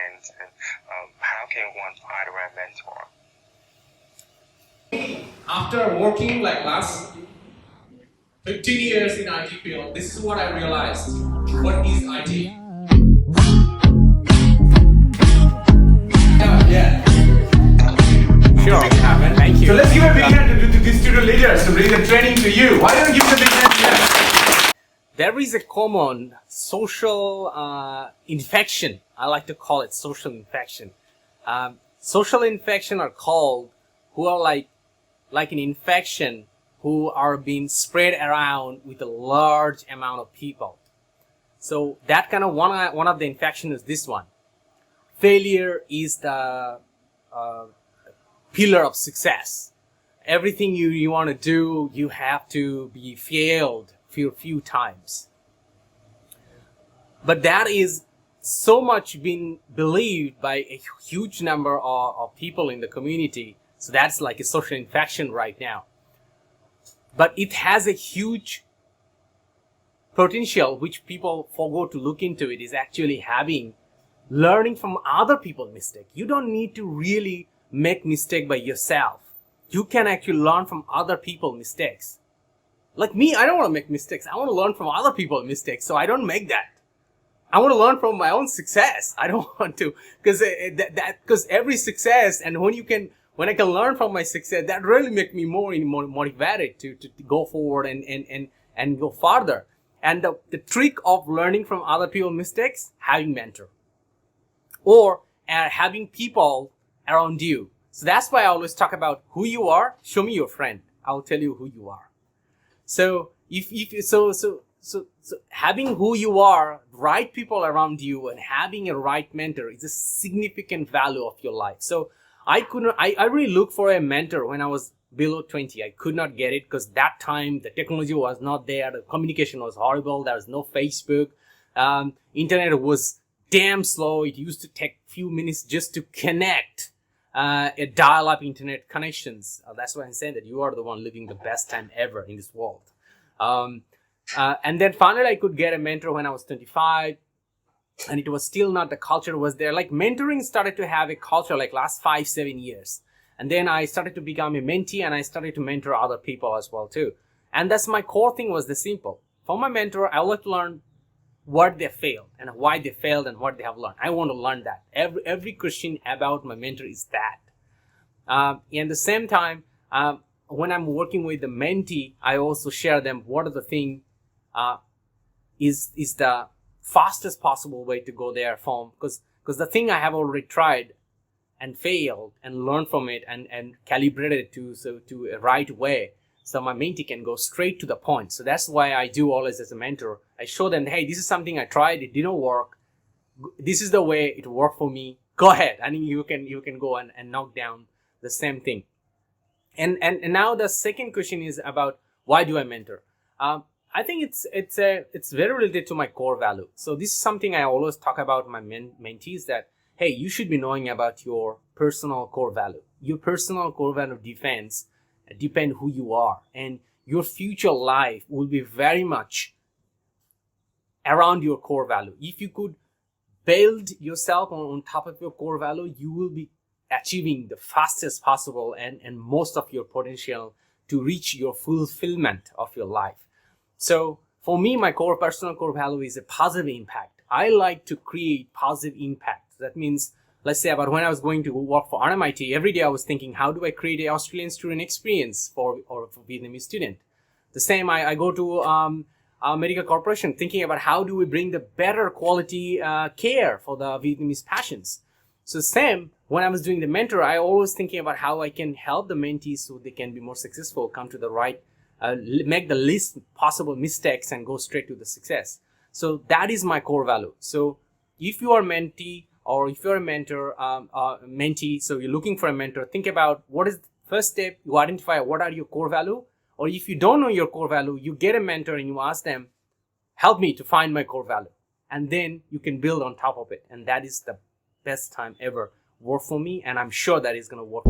and how can one find the right mentor? After working like last 15 years in IT field, this is what I realized. What is IT? Yeah. Sure. Thank you. So let's give a big hand to these student leaders to bring the training to you. Why don't you give a big hand to them? There is a common social infection. I like to call it social infection. Social infection are called who are like an infection who are being spread around with a large amount of people. So that kind of one of the infection is this one. Failure is the pillar of success. Everything you want to do, you have to be failed a few times. But that is so much been believed by a huge number of people in the community. So that's like a social infection right now. But it has a huge potential, which people forgo to look into it, is actually learning from other people's mistakes. You don't need to really make mistake by yourself. You can actually learn from other people's mistakes. Like me, I don't want to make mistakes. I want to learn from other people's mistakes, so I don't make that. I want to learn from my own success. I don't want to, because every success, and when I can learn from my success, that really make me more motivated to go forward and go farther. And the trick of learning from other people's mistakes, having mentor or having people around you. So that's why I always talk about who you are. Show me your friend. I'll tell you who you are. So so having who you are, right people around you, and having a right mentor is a significant value of your life. So I really looked for a mentor when I was below 20. I could not get it because that time the technology was not there. The communication was horrible. There was no Facebook. Internet was damn slow. It used to take few minutes just to connect a dial-up internet connections. That's why I'm saying that you are the one living the best time ever in this world. And then finally I could get a mentor when I was 25. And it was still not, the culture was there. Like mentoring started to have a culture like last 5-7 years. And then I started to become a mentee and I started to mentor other people as well too. And that's my core thing was the simple. For my mentor, I would like to learn what they failed and why they failed and what they have learned. I want to learn that. Every question about my mentor is that. And the same time, when I'm working with the mentee, I also share them what are the thing is the fastest possible way to go there from, because the thing I have already tried and failed and learned from it and calibrated it to a right way, so my mentee can go straight to the point. So that's why I do always as a mentor. I show them, hey, this is something I tried, it didn't work. This is the way it worked for me. Go ahead, and you can go and knock down the same thing. And now the second question is about why do I mentor? I think it's very related to my core value. So this is something I always talk about my mentees, that hey, you should be knowing about your personal core value. Your personal core value depend who you are, and your future life will be very much around your core value. If you could build yourself on top of your core value, you will be achieving the fastest possible and most of your potential to reach your fulfillment of your life. So for me, my personal core value is a positive impact. I like to create positive impact. That means, let's say about when I was going to work for RMIT, every day I was thinking, how do I create an Australian student experience for Vietnamese student? The same, I go to a medical corporation thinking about how do we bring the better quality care for the Vietnamese patients. So same, when I was doing the mentor, I always thinking about how I can help the mentees so they can be more successful, come to the right, make the least possible mistakes and go straight to the success. So that is my core value. So if you are a mentee or if you're a mentor, mentee, so you're looking for a mentor, think about what is the first step. You identify what are your core value, or if you don't know your core value, you get a mentor and you ask them, help me to find my core value. And then you can build on top of it. And that is the best time ever work for me. And I'm sure that is going to work.